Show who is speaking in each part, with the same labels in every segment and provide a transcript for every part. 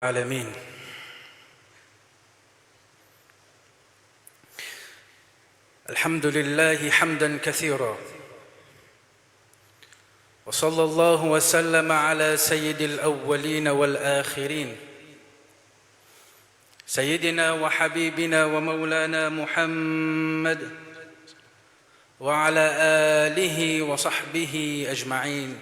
Speaker 1: العالمين الحمد لله حمدا كثيرا وصلى الله وسلم على سيد الأولين والآخرين سيدنا وحبيبنا ومولانا محمد وعلى آله وصحبه أجمعين.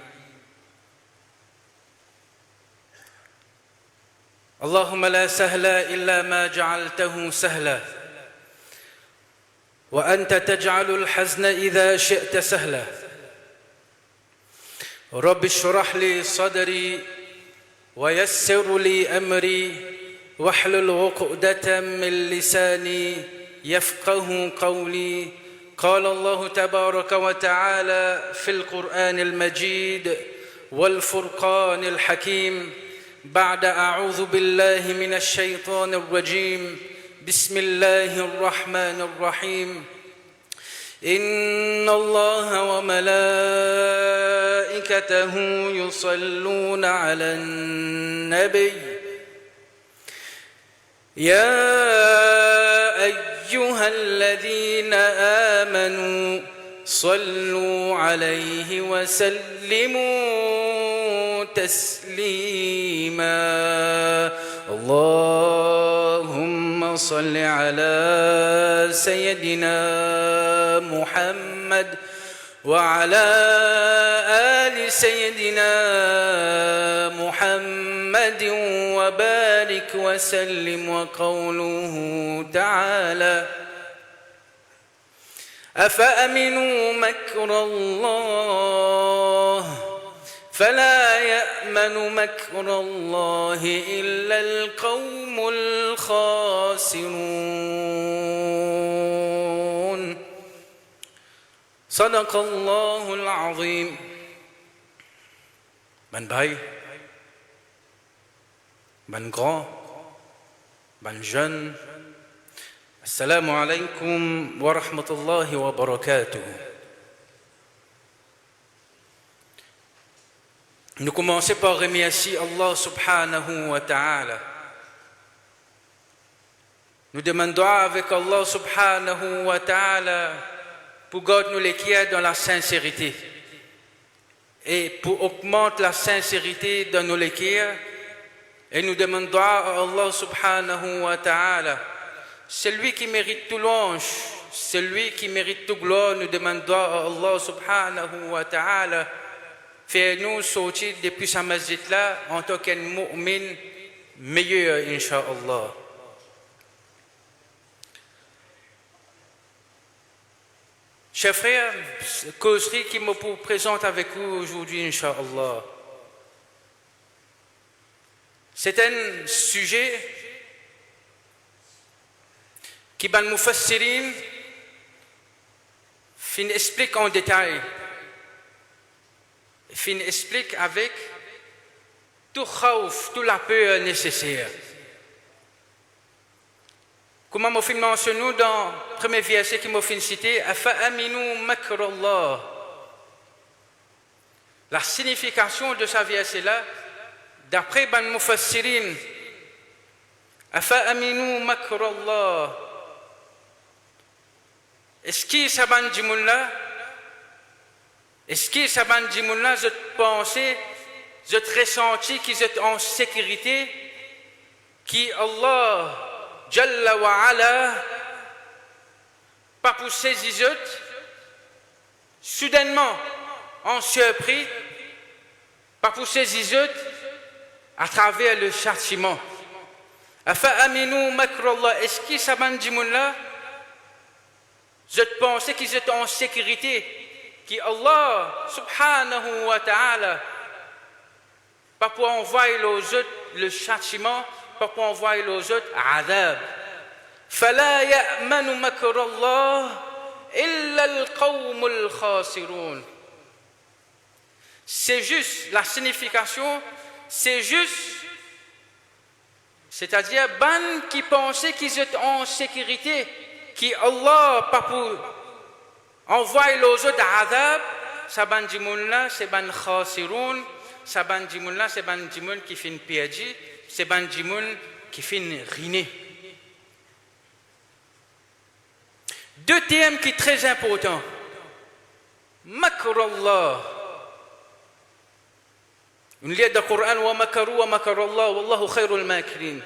Speaker 1: اللهم لا سهل إلا ما جعلته سهلا وأنت تجعل الحزن إذا شئت سهلا. رب اشرح لي صدري ويسر لي أمري واحلل عقدة من لساني يفقه قولي. قال الله تبارك وتعالى في القرآن المجيد والفرقان الحكيم بعد أعوذ بالله من الشيطان الرجيم بسم الله الرحمن الرحيم. إن الله وملائكته يصلون على النبي يا أيها الذين آمنوا صلوا عليه وسلموا تسليما. اللهم صل على سيدنا محمد وعلى آل سيدنا محمد وبارك وسلم. وقوله تعالى أفأمنوا مكر الله فلا يأمن مكر الله إلا القوم الخاسرون. صدق الله العظيم. Ban Baye, ban grand, ban jeune, Assalamu alaikum wa rahmatullahi wa barakatuh. Nous commençons par remercier Allah subhanahu wa ta'ala. Nous demandons avec Allah subhanahu wa ta'ala pour garder nous les quiers dans la sincérité et pour augmenter la sincérité dans nos quiers. Et nous demandons à Allah subhanahu wa ta'ala, celui qui mérite tout louange, celui qui mérite tout gloire, nous demandons à Allah subhanahu wa ta'ala, fais-nous sortir depuis sa masjid là en tant qu'un mu'min meilleur, incha'Allah. Chers frères, causerie qui me présente avec vous aujourd'hui, incha'Allah. C'est un sujet qui ban mufassirin fin explique en détail, fin explique avec tout khawf, toute la peur nécessaire. Comment m'a fin mentionné dans le premier verset qui m'a fin cité, Afa aminu makrallah. La signification de ce verset là, d'après ban mufassirin, Afa aminu makrallah. Est-ce que Saban Jimoula, je pensais, je ressenti qu'ils étaient en sécurité, qui Allah, Jalla wa Ala, pas pour saisir soudainement, en surpris, pas pour saisir à travers le châtiment. Afa aminu makrallah, est-ce que Saban Jimoula, je pensais qu'ils étaient en sécurité, qui Allah subhanahu wa ta'ala, pas pour envoyer aux autres le châtiment, pas pour envoyer aux autres adab. فَلَا يَأْمَنُ مَكْرَ اللَّهِ إِلَّا الْقَوْمُ الْخَاسِرُونَ. C'est juste, la signification, c'est juste, c'est-à-dire, ban qui pensaient qu'ils étaient en sécurité, qui Allah, pas pour envoyer aux autres adab, saban jimoun là, c'est ban khasiroun, saban jimoun là, c'est ban jimoun qui fin perdu, c'est ban jimoun qui fait riner. Deux thèmes qui sont très importants. Makrallah. Une lettre du Coran, wa makaru wa makarallah, wallahu khairul makirin.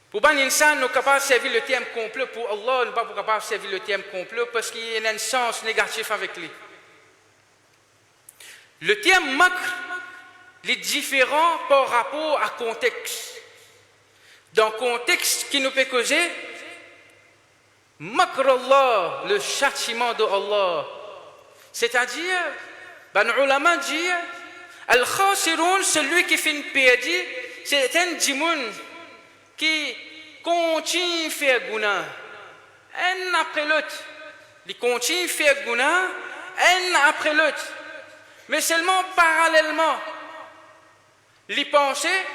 Speaker 1: Pour ban insan, nous sommes capables de servir le terme complot pour Allah, nous ne sommes pas capables de servir le terme complot parce qu'il y a un sens négatif avec lui. Le terme makr est différent par rapport à contexte. Dans le contexte qui nous peut causer, makr Allah, le châtiment de Allah. C'est-à-dire, ben ulama dit, al-khasiroun, celui qui fait une pérdie, c'est un djimoun qui continue à faire guna, un après l'autre. Il continue à faire guna, un après l'autre. Mais seulement parallèlement, il pensait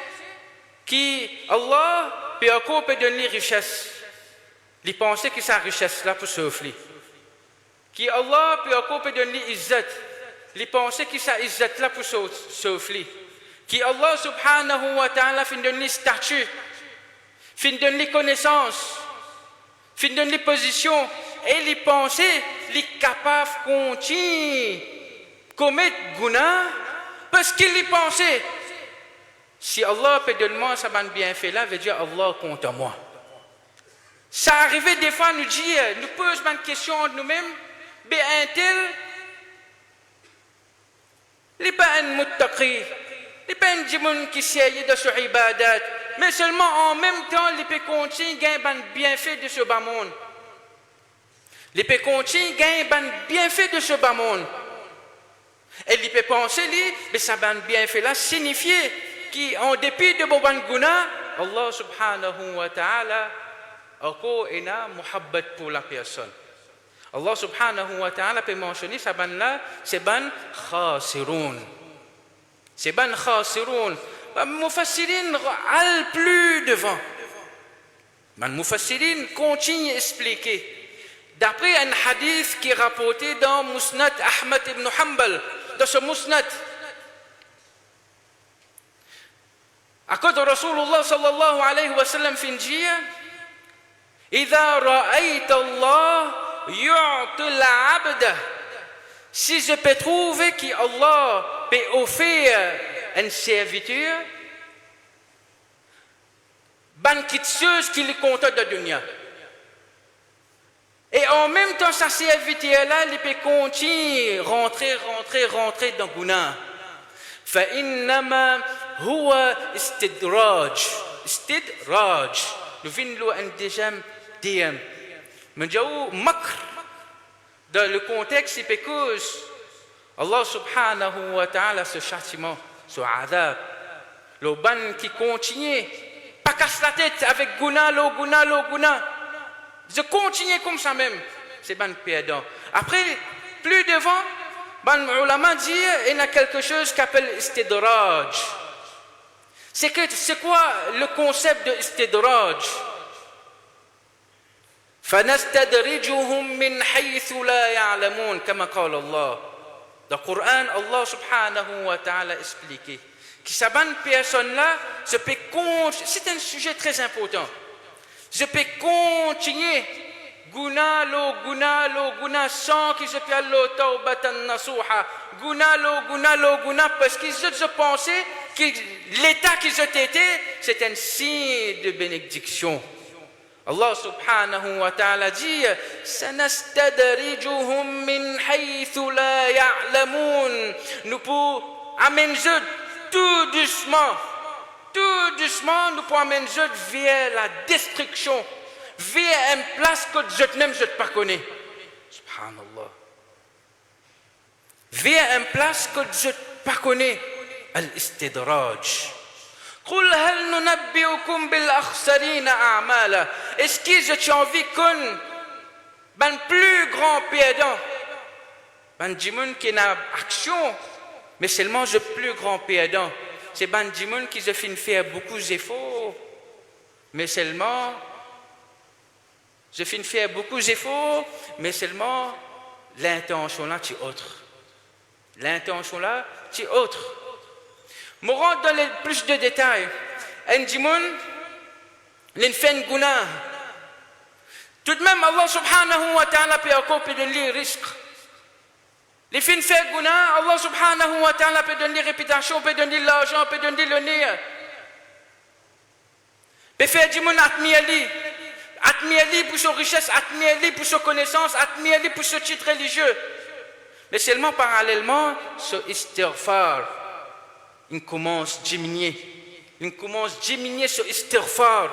Speaker 1: qu'Allah peut encore donner richesse. Il pensait que sa richesse là pour souffler. Qu'Allah peut encore donner izzat. Il pensait que sa izzat là pour souffler. Qu'Allah subhanahu wa ta'ala fait donner statut. Fin de les connaissances, fin de les positions, et les pensées, les capables de continuer commettre guna, parce qu'il les pensait. Si Allah peut donner moi ça bien fait là, veut dire Allah compte en moi. Ça arrivait des fois nous dire, nous posons une question de nous-mêmes, ben un tel, il n'est pas un muttaqi, il n'est pas un djimoun qui s'est de ce ibadat. Mais seulement en même temps, les peut continuer à gagner bienfait de ce bas monde. Les peut continuer à gagner bienfait de ce bas monde. Et les peut penser, mais ça ban bienfait là signifie qu'en dépit de Boban Guna, Allah subhanahu wa ta'ala a encore une muhabbat pour la personne. Allah subhanahu wa ta'ala peut mentionner ça ban là, c'est ban khasiroun. C'est ban khasiroun. Mufassirin al plus devant. Mufassirin continue à expliquer. D'après un hadith qui est rapporté dans Musnad Ahmad ibn Hanbal, dans ce Musnad, à cause de Rasulullah sallallahu alayhi wa sallam finjir, إذا رأيت الله يعطي العبد. Si je peux trouver qu'Allah peut offrir un serviteur, ban kitseuse qui le compte de dunya. Et en même temps, sa serviteur-là, il peut continuer, rentrer dans Guna. فإنما هو استدراج. استدراج. Nous venons un deuxième thème. Mais j'avoue, makr, dans le contexte, c'est parce que Allah subhanahu wa ta'ala, ce châtiment, ce adab, le ban qui continue, pas casse la tête avec guna. Je continue comme ça même, c'est ban perdant. Après, plus devant, ban ulama dit, il y a quelque chose qu'appelle istidraj. C'est quoi le concept de istidraj? فَنَسْتَدْرِجُهُمْ مِنْ حَيْثُ لَا يَعْلَمُونَ كما قال الله. Dans le Coran, Allah subhanahu wa ta'ala expliqué que cette personne-là, c'est un sujet très important. Je peux continuer, guna, sans qu'ils se perdent le tawbatan nasuha. Guna, parce qu'ils se pensaient que l'état qu'ils étaient, c'est un signe de bénédiction. Allah subhanahu wa ta'ala dit sanastadrijuhum min haythu la ya'lamun. Nous pouvons amener tout doucement, nous pouvons amener vers la destruction, vers une place que je ne pas connais. Subhanallah. Vers une place que je ne pas connais. Al-istidraj. قل هل ننبئكم بالأخسرين أعمالا. Est-ce que je t'ai envie qu'on ban plus grand perdant, ban djimoun qui n'a action, mais seulement je plus grand perdant. C'est ban djimoun qui se fait faire beaucoup d'efforts, mais seulement je fais faire beaucoup d'efforts, mais seulement l'intention là c'est autre. L'intention là c'est autre. Je rentre dans les plus de détails. Un dimoun, l'infen guna. Tout de même, Allah subhanahu wa ta'ala peut encore donner le risque. Les fins fait guna, Allah subhanahu wa ta'ala peut donner réputation, peut donner l'argent, peut donner l'honneur. Peut faire dimoun atmieli pour sa richesse, atmieli pour sa connaissance, atmieli pour ce titre religieux. Mais seulement parallèlement, ce istighfar, il commence à diminuer. Il commence à diminuer ce istighfar.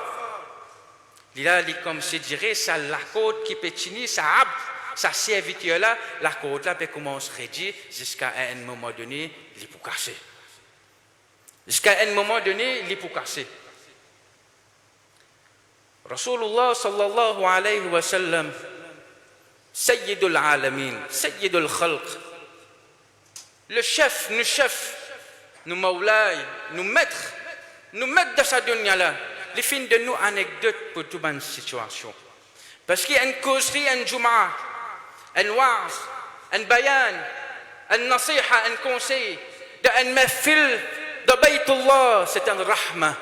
Speaker 1: Là, comme je dirais, ça la côte qui peut tenir, ça abd, ça serviteur là, la côte là peut commencer à réduire jusqu'à un moment donné, il peut casser. Jusqu'à un moment donné, il peut casser. Rasulullah sallallahu alayhi wa sallam, Sayyidul Alamin, Sayyidul Khalq, le chef, nous maulay, nous maîtres de sa dunya là, les fins de nous anecdotes pour toute une situation. Parce qu'il y a une causerie, une jum'a, un wa'z, un bayan, un nasiha, un conseil, un mafil de Baytullah, c'est un rahma.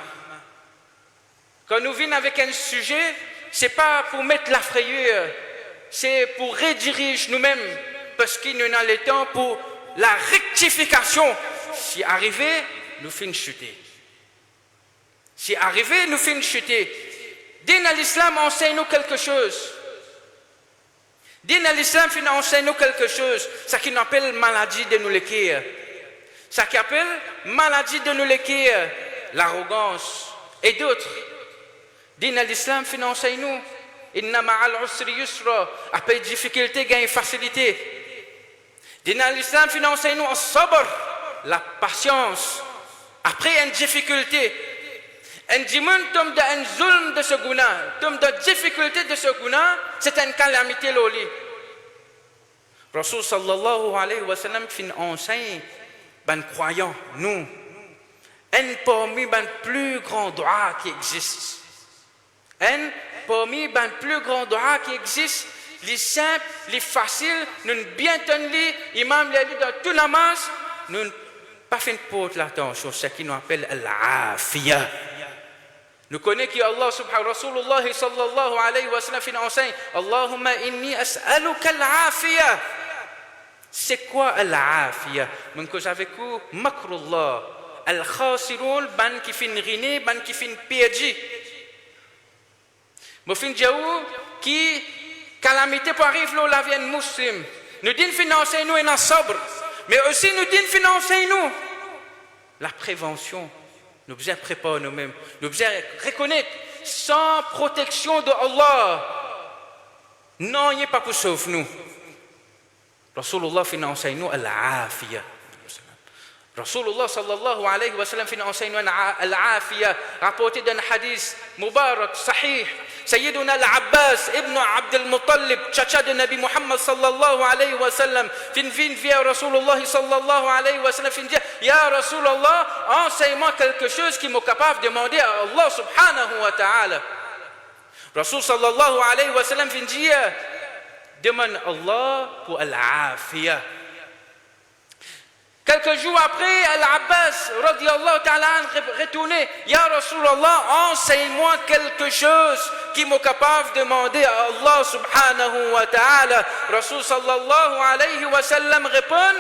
Speaker 1: Quand nous venons avec un sujet, ce n'est pas pour mettre la frayeur, c'est pour rediriger nous-mêmes, parce qu'il nous a le temps pour la rectification. Si arrivé, nous finissons chuter. Si arrivé, nous finissons chuter. Din l'islam enseigne-nous quelque chose. Din l'islam enseigne-nous quelque chose. Ça qu'on appelle maladie de nous l'équire. Ça qu'on appelle maladie de nous l'équire. L'arrogance et d'autres. Din l'islam enseigne-nous. Inna ma'al usri yusra. Après difficulté, gagne facilité. Din l'islam enseigne-nous au sabr, la patience. Après une difficulté. Un dimoun tombe dans un zulm de ce guna, tombe dans difficulté de ce guna, c'est une calamité loli. Rasul sallallahu alayhi wa sallam fin enseigne, ben croyants, nous, un parmi ben plus grand droit qui existe. Un parmi ben plus grand droit qui existe, les simples, les faciles, nous bien tenus, imam l'a dit dans toute la masse, nous pas fait porte l'attention, ce qui nous appelle l'afiyah. Nous connaissons qu'Allah subhanahu wa Rasulullah sallallahu alayhi wa sallam fin enseigne Allahumma inni as'aluka al-afiyah. C'est quoi al-afiyah? Mon que j'avais coup makrullah al-khasirun ban qui fin riné ban qui fin perdu. Mo fin jaou qui calamité pour arriver là la vie musulman. Nous din financer nous en sabr, mais aussi nous din financer nous la prévention. Nous devons préparer nous-mêmes. Nous devons reconnaître, sans protection de Allah, non, il n'y a pas pour sauver nous. Rasulullah fait enseigner nous al-afiyah. Rasulullah sallallahu alayhi wa sallam fait enseigner nous al-afiyah. Rapporté d'un hadith mubarak, sahih. سيدنا العباس ابن عبد المطلب تشاتشا de Nabi Muhammad sallallahu alayhi wa sallam fin via Rasulullah sallallahu alayhi wa sallam fin dire Ya Rasulullah enseigne-moi quelque chose qui m'est capable de demander à Allah subhanahu wa ta'ala. Rasul sallallahu alayhi wa sallam fin dire demande Allah pour al-afiyah. Quelques jours après, Al-Abbas, radiyallahu ta'ala, retourné, Ya Rasulallah, enseigne-moi quelque chose qui m'est capable de demander à Allah subhanahu wa ta'ala. Rasul sallallahu alayhi wa sallam répond,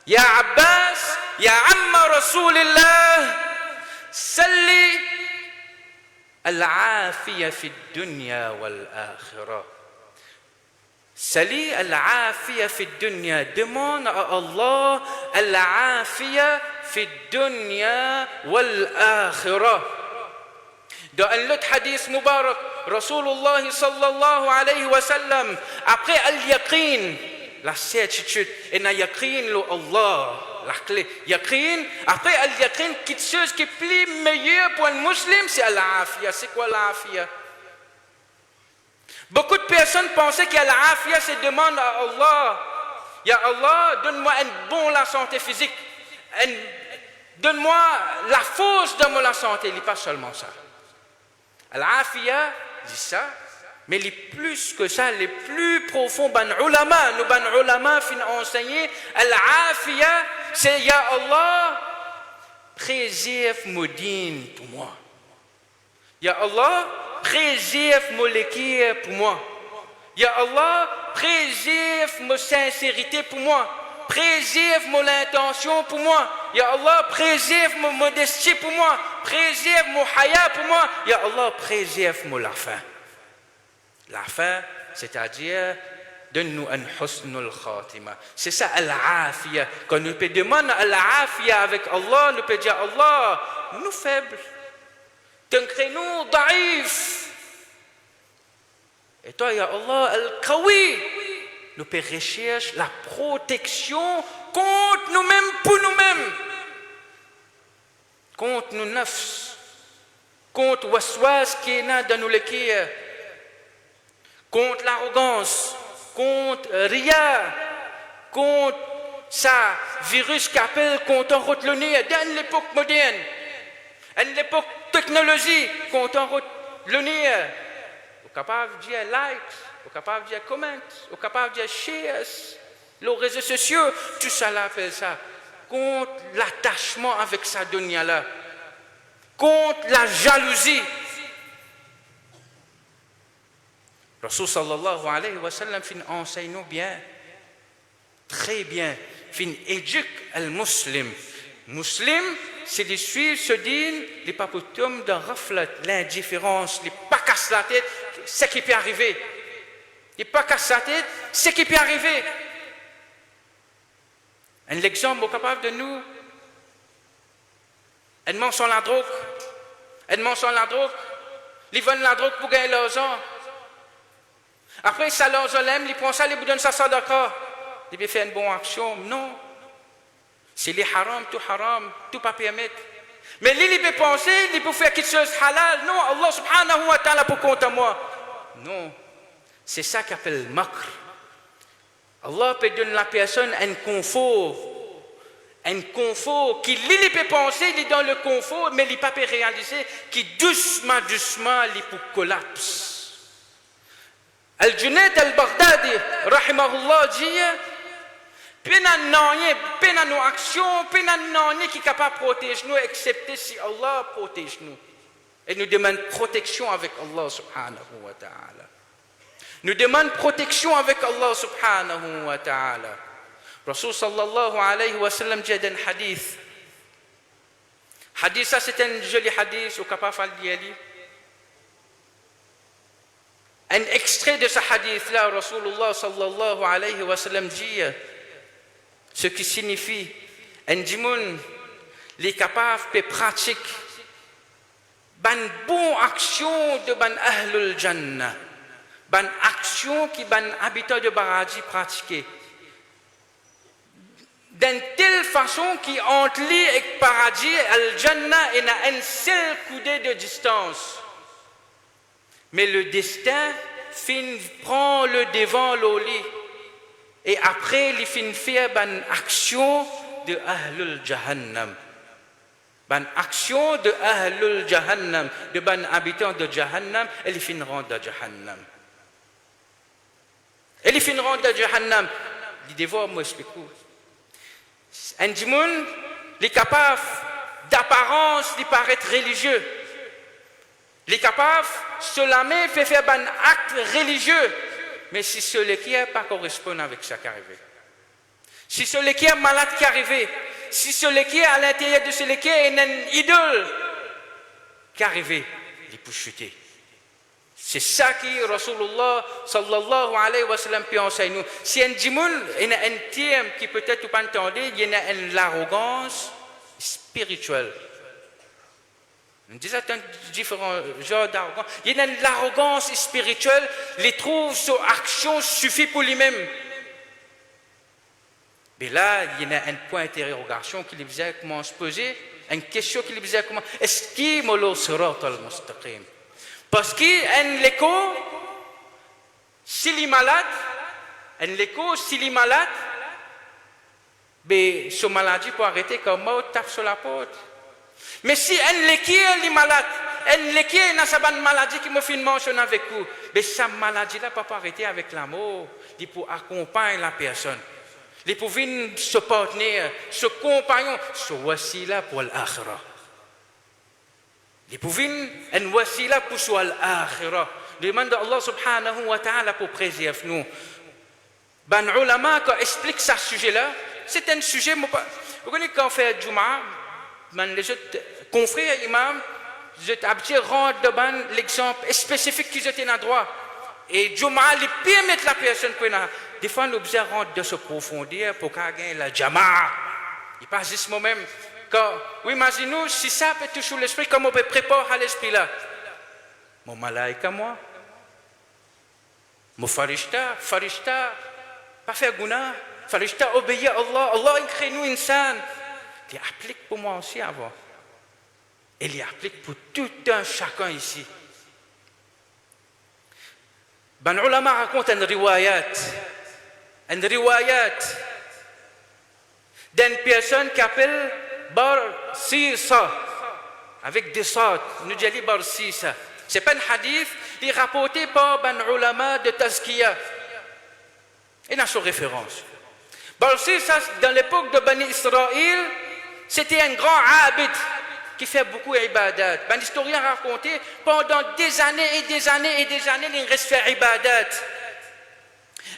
Speaker 1: Ya Abbas, Ya Amma Rasulillah, salli al-afiyya fi dunya wal-akhirah. Sali al-afiyah fi dunya. Demande à Allah al-afiyah fi dunya wal-akhirah. Dans un autre hadith mubarak, Rasulullah sallallahu alayhi wa sallam, après al-yaqin, la certitude, et na yaqin lo Allah, la clé. Yaqin, après al-yaqin, quelque chose qui est plus meilleur pour un musulman, c'est al-afiyah. C'est quoi l'afiyah? Beaucoup de personnes pensaient qu'il y a l'afiyah, c'est demande à Allah. Ya Allah, donne-moi une bonne la santé physique. Donne-moi la force de la santé. Il n'est pas seulement ça. L'afiyah dit ça, mais les plus que ça, les plus profonds, nous ban ulama fin enseigner, l'afiyah, c'est Ya Allah, préserve mon dîne pour moi. Ya Allah, préserve mon l'équerre pour moi. Ya Allah, préserve ma sincérité pour moi. Préserve mon intention pour moi. Ya Allah, préserve ma modestie pour moi. Préserve mon haya pour moi. Ya Allah, préserve mon la fin. La fin, c'est-à-dire, donne-nous un husnul khatima. C'est ça, al-afia. Quand nous peut demander al-afia avec Allah, nous peut dire Allah, nous faibles. T'en daif. Et toi, ya Allah, al-qawi. Nous peut rechercher la protection contre nous-mêmes, pour nous-mêmes. Contre nos nafs. Contre waswas qui est dans nos l'équerre. Contre l'arrogance. Contre Ria, contre ça, virus qui appelle contre l'unir dans l'époque moderne, dans l'époque technologie, contre l'unir. Vous êtes capable de dire like, vous êtes capable de dire comment, vous êtes capable de dire share, les réseaux sociaux, tout ça là appelle ça. Contre l'attachement avec sa dunya là, contre la jalousie. Rasul sallallahu alayhi wa sallam fin enseigne bien, très bien, fin éduque al-muslim. Muslim, c'est de suivre ce din, les papoutomes de raflat, l'indifférence, les pas casse la tête, ce qui peut arriver. Les pas casse la tête, ce qui peut arriver. Un exemple capable de nous, un mensonge la drogue, ils vendent la drogue pour gagner l'argent. Après, ça l'aime, il prend ça, il vous donne ça d'accord. Il veut faire une bonne action. Non. C'est les haram, tout pas permettre. Mais lui, il peut penser, il peut faire quelque chose halal. Non, Allah subhanahu wa ta'ala pour compte à moi. Non. C'est ça qu'on appelle makr. Allah peut donner à la personne un confort. Un confort qui, lui, il peut penser, il est dans le confort, mais il ne peut pas réaliser, qui doucement, il peut collapse. Al-Junayd al-Baghdadi, rahimahullah, dit peine nos actions, peine qui est capable de protéger nous, excepté si Allah protège nous. Et nous demande protection avec Allah subhanahu wa ta'ala. Nous demande protection avec Allah subhanahu wa ta'ala. Rasul sallallahu alayhi wa sallam dit un hadith. Hadith, ça c'est un joli hadith, au capable de lire. Un extrait de ce hadith-là, Rasulullah sallallahu alayhi wa sallam dit, ce qui signifie, un dimoun, les capables de pratiquer une bonne action de ban ahlul jannah, une action qui ban habitants de paradis pratiquer. D'une telle façon qui entre lui et le paradis, al-jannah, il y a un seul coudée de distance. Mais le destin prend le devant l'oli. Et après, il finit faire une action de Ahlul Jahannam. Une action de Ahlul Jahannam, de ban habitants de Jahannam, et il finiront de Jahannam. Et ils finiront de Jahannam. Il dévore, moi, explique. Un dimoun, il est capable d'apparence, il paraît religieux. Il est capable, cela même fait faire un acte religieux. Mais si celui qui n'est pas correspond avec ça qui arrive, si celui qui est malade qui arrive, si celui qui est à l'intérieur de celui qui est une idole qui arrive, il peut chuter. C'est ça qui Rasulullah sallallahu alayhi wa sallam peut enseigner nous. Si un djimoun, il y a un terme qui peut-être pas entendre, il y a l'arrogance spirituelle. On dit ça, différents genres d'arrogance. Il y a l'arrogance spirituelle, il trouve son action suffit pour lui-même. Mais là, il y a un point d'interrogation qui lui faisait comment se poser, une question qui lui faisait comment est-ce qu'il me le sirat al-mustaqim? Parce qu'un l'écho, s'il est malade, ben, son maladie peut arrêter comme mort tape sur la porte. Mais si un l'équipe est malade, un l'équipe a une maladie qui me fait mentionner avec vous, mais sa maladie là peut pas arrêter avec l'amour, il peut accompagner la personne. Les pouvaient se partenaire, se compagnon, se wasila pour l'akhira. Les pouvaient un wasila pour soit l'akhira. Demande Allah subhanahu wa ta'ala pour préserver nous. Ben ulama quand explique ce sujet-là, c'est un sujet. Vous connaissez quand on fait Juma, ben les autres confrères imams, je t'habitue rendre l'exemple spécifique qu'ils étaient dans droit. Et Juma, les pires mettre la personne pour nous. Des fois, nous besoin rendre de se profondir pour qu'on gagne la Jama. Il passe juste moi-même. Quand, oui, imaginez-nous, si ça peut toucher l'esprit, comment on peut préparer à l'esprit là. Mon malaïka, moi. Mon farishta, pas faire guna. Farishta, obéir à Allah. Allah, il crée nous insan. Il applique pour moi aussi avant. Et il applique pour tout un chacun ici. Ben ulama raconte une riwayat d'une personne qui appelle Bar Sisa avec des sortes. Nous disons Bar Sisa. Ce n'est pas un hadith, il est rapporté par ben ulama de Tazkiya. Il a son référence. Bar Sisa, dans l'époque de Bani Israël, c'était un grand abid qui fait beaucoup d'ibadat. Ben l'historien a raconté pendant des années, il reste faire ibadat.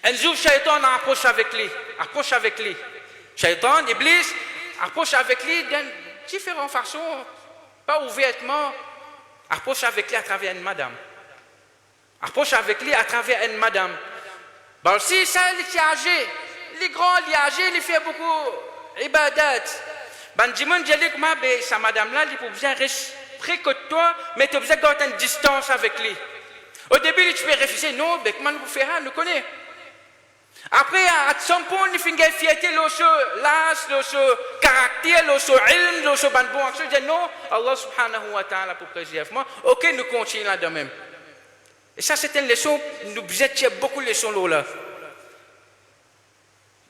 Speaker 1: Un jour, Shaitan approche avec lui. Shaitan, Iblis, approche avec lui d'une différentes façons, pas ouvertement. Approche avec lui à travers une madame. Bon, si ça, il est âgé, les grands, il est âgé, il fait beaucoup ibadat. Ben, dis-moi, sa madame-là, il peut bien rester près que toi, mais tu as besoin de garder une distance avec lui. Au début, tu peux réfléchir, non, mais comment vous faire, nous connaissons. Après, à son point, il fait une fierté, le caractère, le ilm, le bon action. Il dit non, Allah subhanahu wa ta'ala pour préserver moi. Ok, nous continuons là de même. Et ça, c'est une leçon, nous avons beaucoup de leçons là.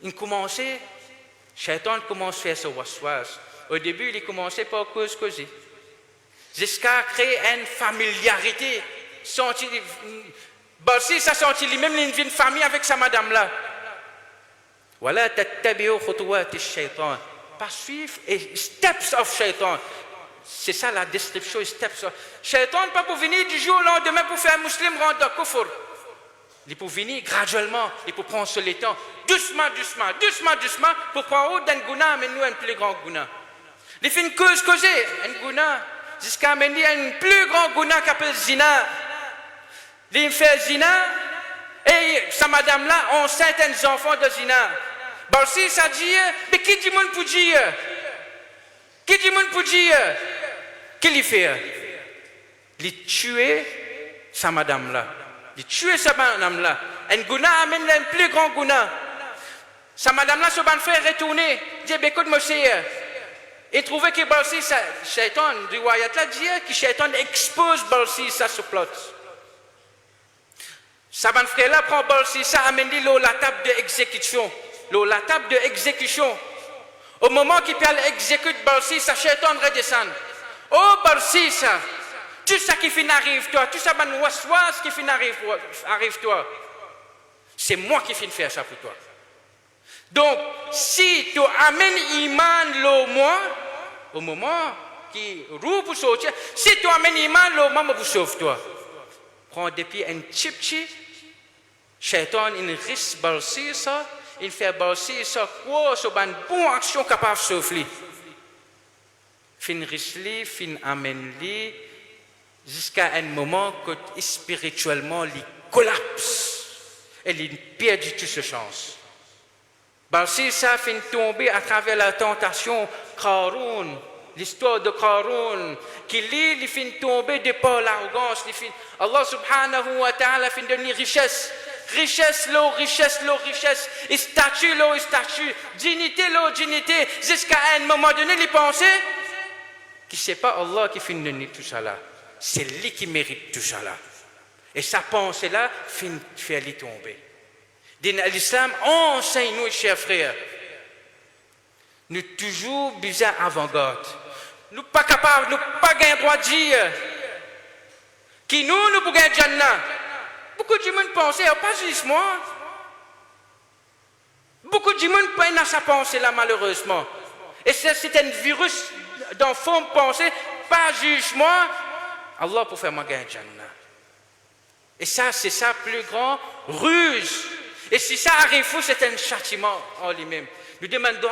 Speaker 1: Il commençait, Shaitan commence à faire ce waswas. Au début, il commençait par causer. Jusqu'à créer une familiarité. Si ça sentit lui-même, il vient une famille avec sa madame-là. Voilà, tattabi'u khutuwat ash-shaytan. Pas suivre et steps of shaitan. C'est ça la description, steps of. Shaitan pas pour venir du jour au lendemain pour faire un musulman rendre kufr. Il peut venir graduellement, il peut prendre le temps, doucement, pour prendre un guna, mais nous un plus grand guna. Il fait une cause, un guna, jusqu'à mener un plus grand guna qui s'appelle zina. Il fait zina, et sa madame-là enceinte un enfant de zina. Bon, si ça dit, mais qui dit monde pour dire? Qu'il fait? Il tue sa madame-là. Un guna amène un plus grand guna. Sa madame-là se va faire retourner. Il dit, écoute, monsieur, il trouvait que Balsi, Shaitan, riwayat-là dit que Shaitan expose Balsi, ça se plot. Sa bonne frère-là prend Balsi, ça amène la table d'exécution. La table d'exécution. Au moment qu'il peut exécuter Balsi, ça Shaitan redescend. Oh Balsi, ça. Tout ça qui finit arrive toi, tout ça ben waswas qui finit arrive toi. C'est moi qui finis faire ça pour toi. Donc, si tu amènes iman au moment qui roule pour sortir, si tu amènes iman le moment pour sauver toi. Prends depuis un chip, Shaitan il risque balser ça, il fait balser ça quoi, c'est une bonne action capable de sauver. Fin risque, fin amène-li. Jusqu'à un moment que spirituellement il collapse et il perd toute sa chance. Si ça finit tomber à travers la tentation Qaroun, l'histoire de Qaroun, il finit tomber de par l'arrogance, Allah subhanahu wa ta'ala finit devenir richesse, et statue, dignité, jusqu'à un moment donné, il pensait que ce n'est pas Allah qui finit devenir tout ça là. C'est lui qui mérite tout ça là. Et sa pensée-là fait lui tomber. L'islam enseigne nous, chers frères, nous toujours bizarre avant-garde. Nous pas capables, nous pas gain droit de dire qui nous pouvons gagner Jannah. Beaucoup de monde pensent, pas juste moi. Beaucoup de monde peinent à sa pensée là, malheureusement. Et c'est un virus dans fond de pensée, pas jugement. Allah pour faire ma gagne Jannah. Et ça, c'est sa plus grande ruse. Et si ça arrive, c'est un châtiment en lui-même. Nous demandons,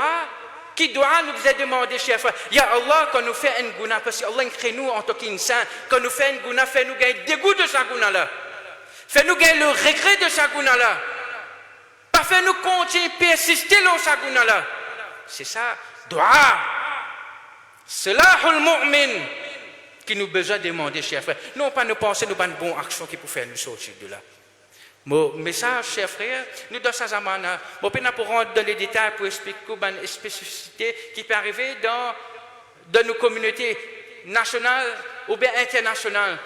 Speaker 1: qui doit nous a demandé, cher frère, Ya Allah, quand nous fait un guna, parce que Allah crée nous en tant qu'insan, quand nous fait un guna, fait-nous gagner le dégoût de sa guna là. Fait-nous gagner le regret de sa guna là. Pas fait-nous continuer, persister dans sa guna là. C'est ça, dua. Salahul mu'min. Qui nous besoin de demander, cher frère. Non pas nous penser, nous pas une bonne action qui peut faire nous sortir de là. Mon message, cher frère, nous dans sa zamana, bon, pour rentrer dans les détails pour expliquer une spécificité qui peut arriver dans nos communautés nationales ou bien internationales.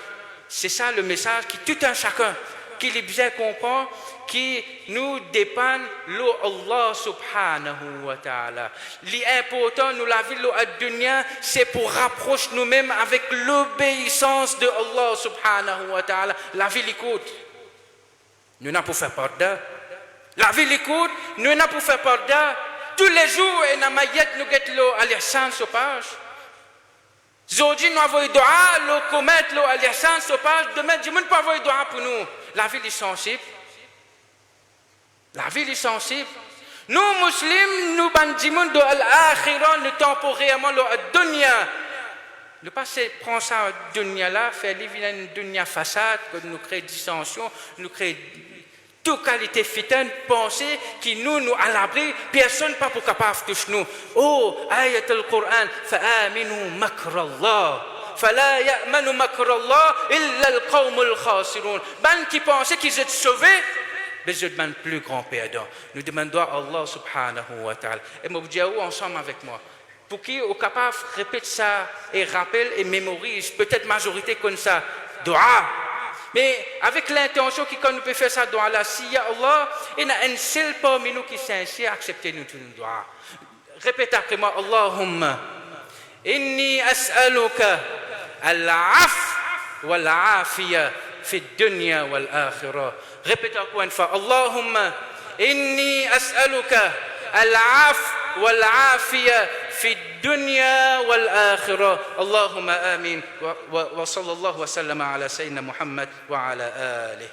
Speaker 1: C'est ça le message qui tout un chacun, qui les bien comprend, qui nous dépend l'eau Allah subhanahu wa ta'ala. L'important, nous la vie l'eau à dunya, c'est pour rapprocher nous-mêmes avec l'obéissance de Allah subhanahu wa ta'ala. La vie l'écoute. Nous n'avons pas fait pardon. La vie l'écoute, nous n'avons pas fait pardon. Tous les jours, et dans ma yette, nous guettons l'eau à l'ihsan sopage. Aujourd'hui, nous avons doa, l'eau commettre l'eau à l'ihsan sopage. Demain, Dieu ne peut pas avoir doa pour nous. La vie est sensible. La vie est sensible. Nous, musulmans, nous bandimons de l'akhirah, nous temporairement le dunya. Ne pas prendre ça dunya là, faire une dunya façade, que nous crée dissension, nous crée toute qualité fitaine, pensée, qui nous à l'abri, personne pas pour capable de toucher nous. Oh, ayat al-Qur'an, fa'aminu makrallah. فلا يأمن مكر الله إلا القوم الخاسرون. Ben qui pensaient qu'ils étaient sauvés, mais je demande plus grand perdant. Nous demandons à Allah subhanahu wa ta'ala. Et moi, vous dites ensemble avec moi. Pour qui est capable de répéter ça et rappelle et mémorise, peut-être majorité comme ça, dua. Mais avec l'intention qu'on nous peut faire ça dua là, si ya Allah, il y a un seul parmi nous qui est sincère, acceptez nous tout le dua. Répétez après moi, Allahumma, inni as'aluka al-af wal-afiya fi dunya wal-akhirah. Répétez encore une fois, Allahumma, inni as'aluka al-af والعافية في الدنيا والآخرة اللهم آمين وصلى الله وسلم على سيدنا محمد وعلى آله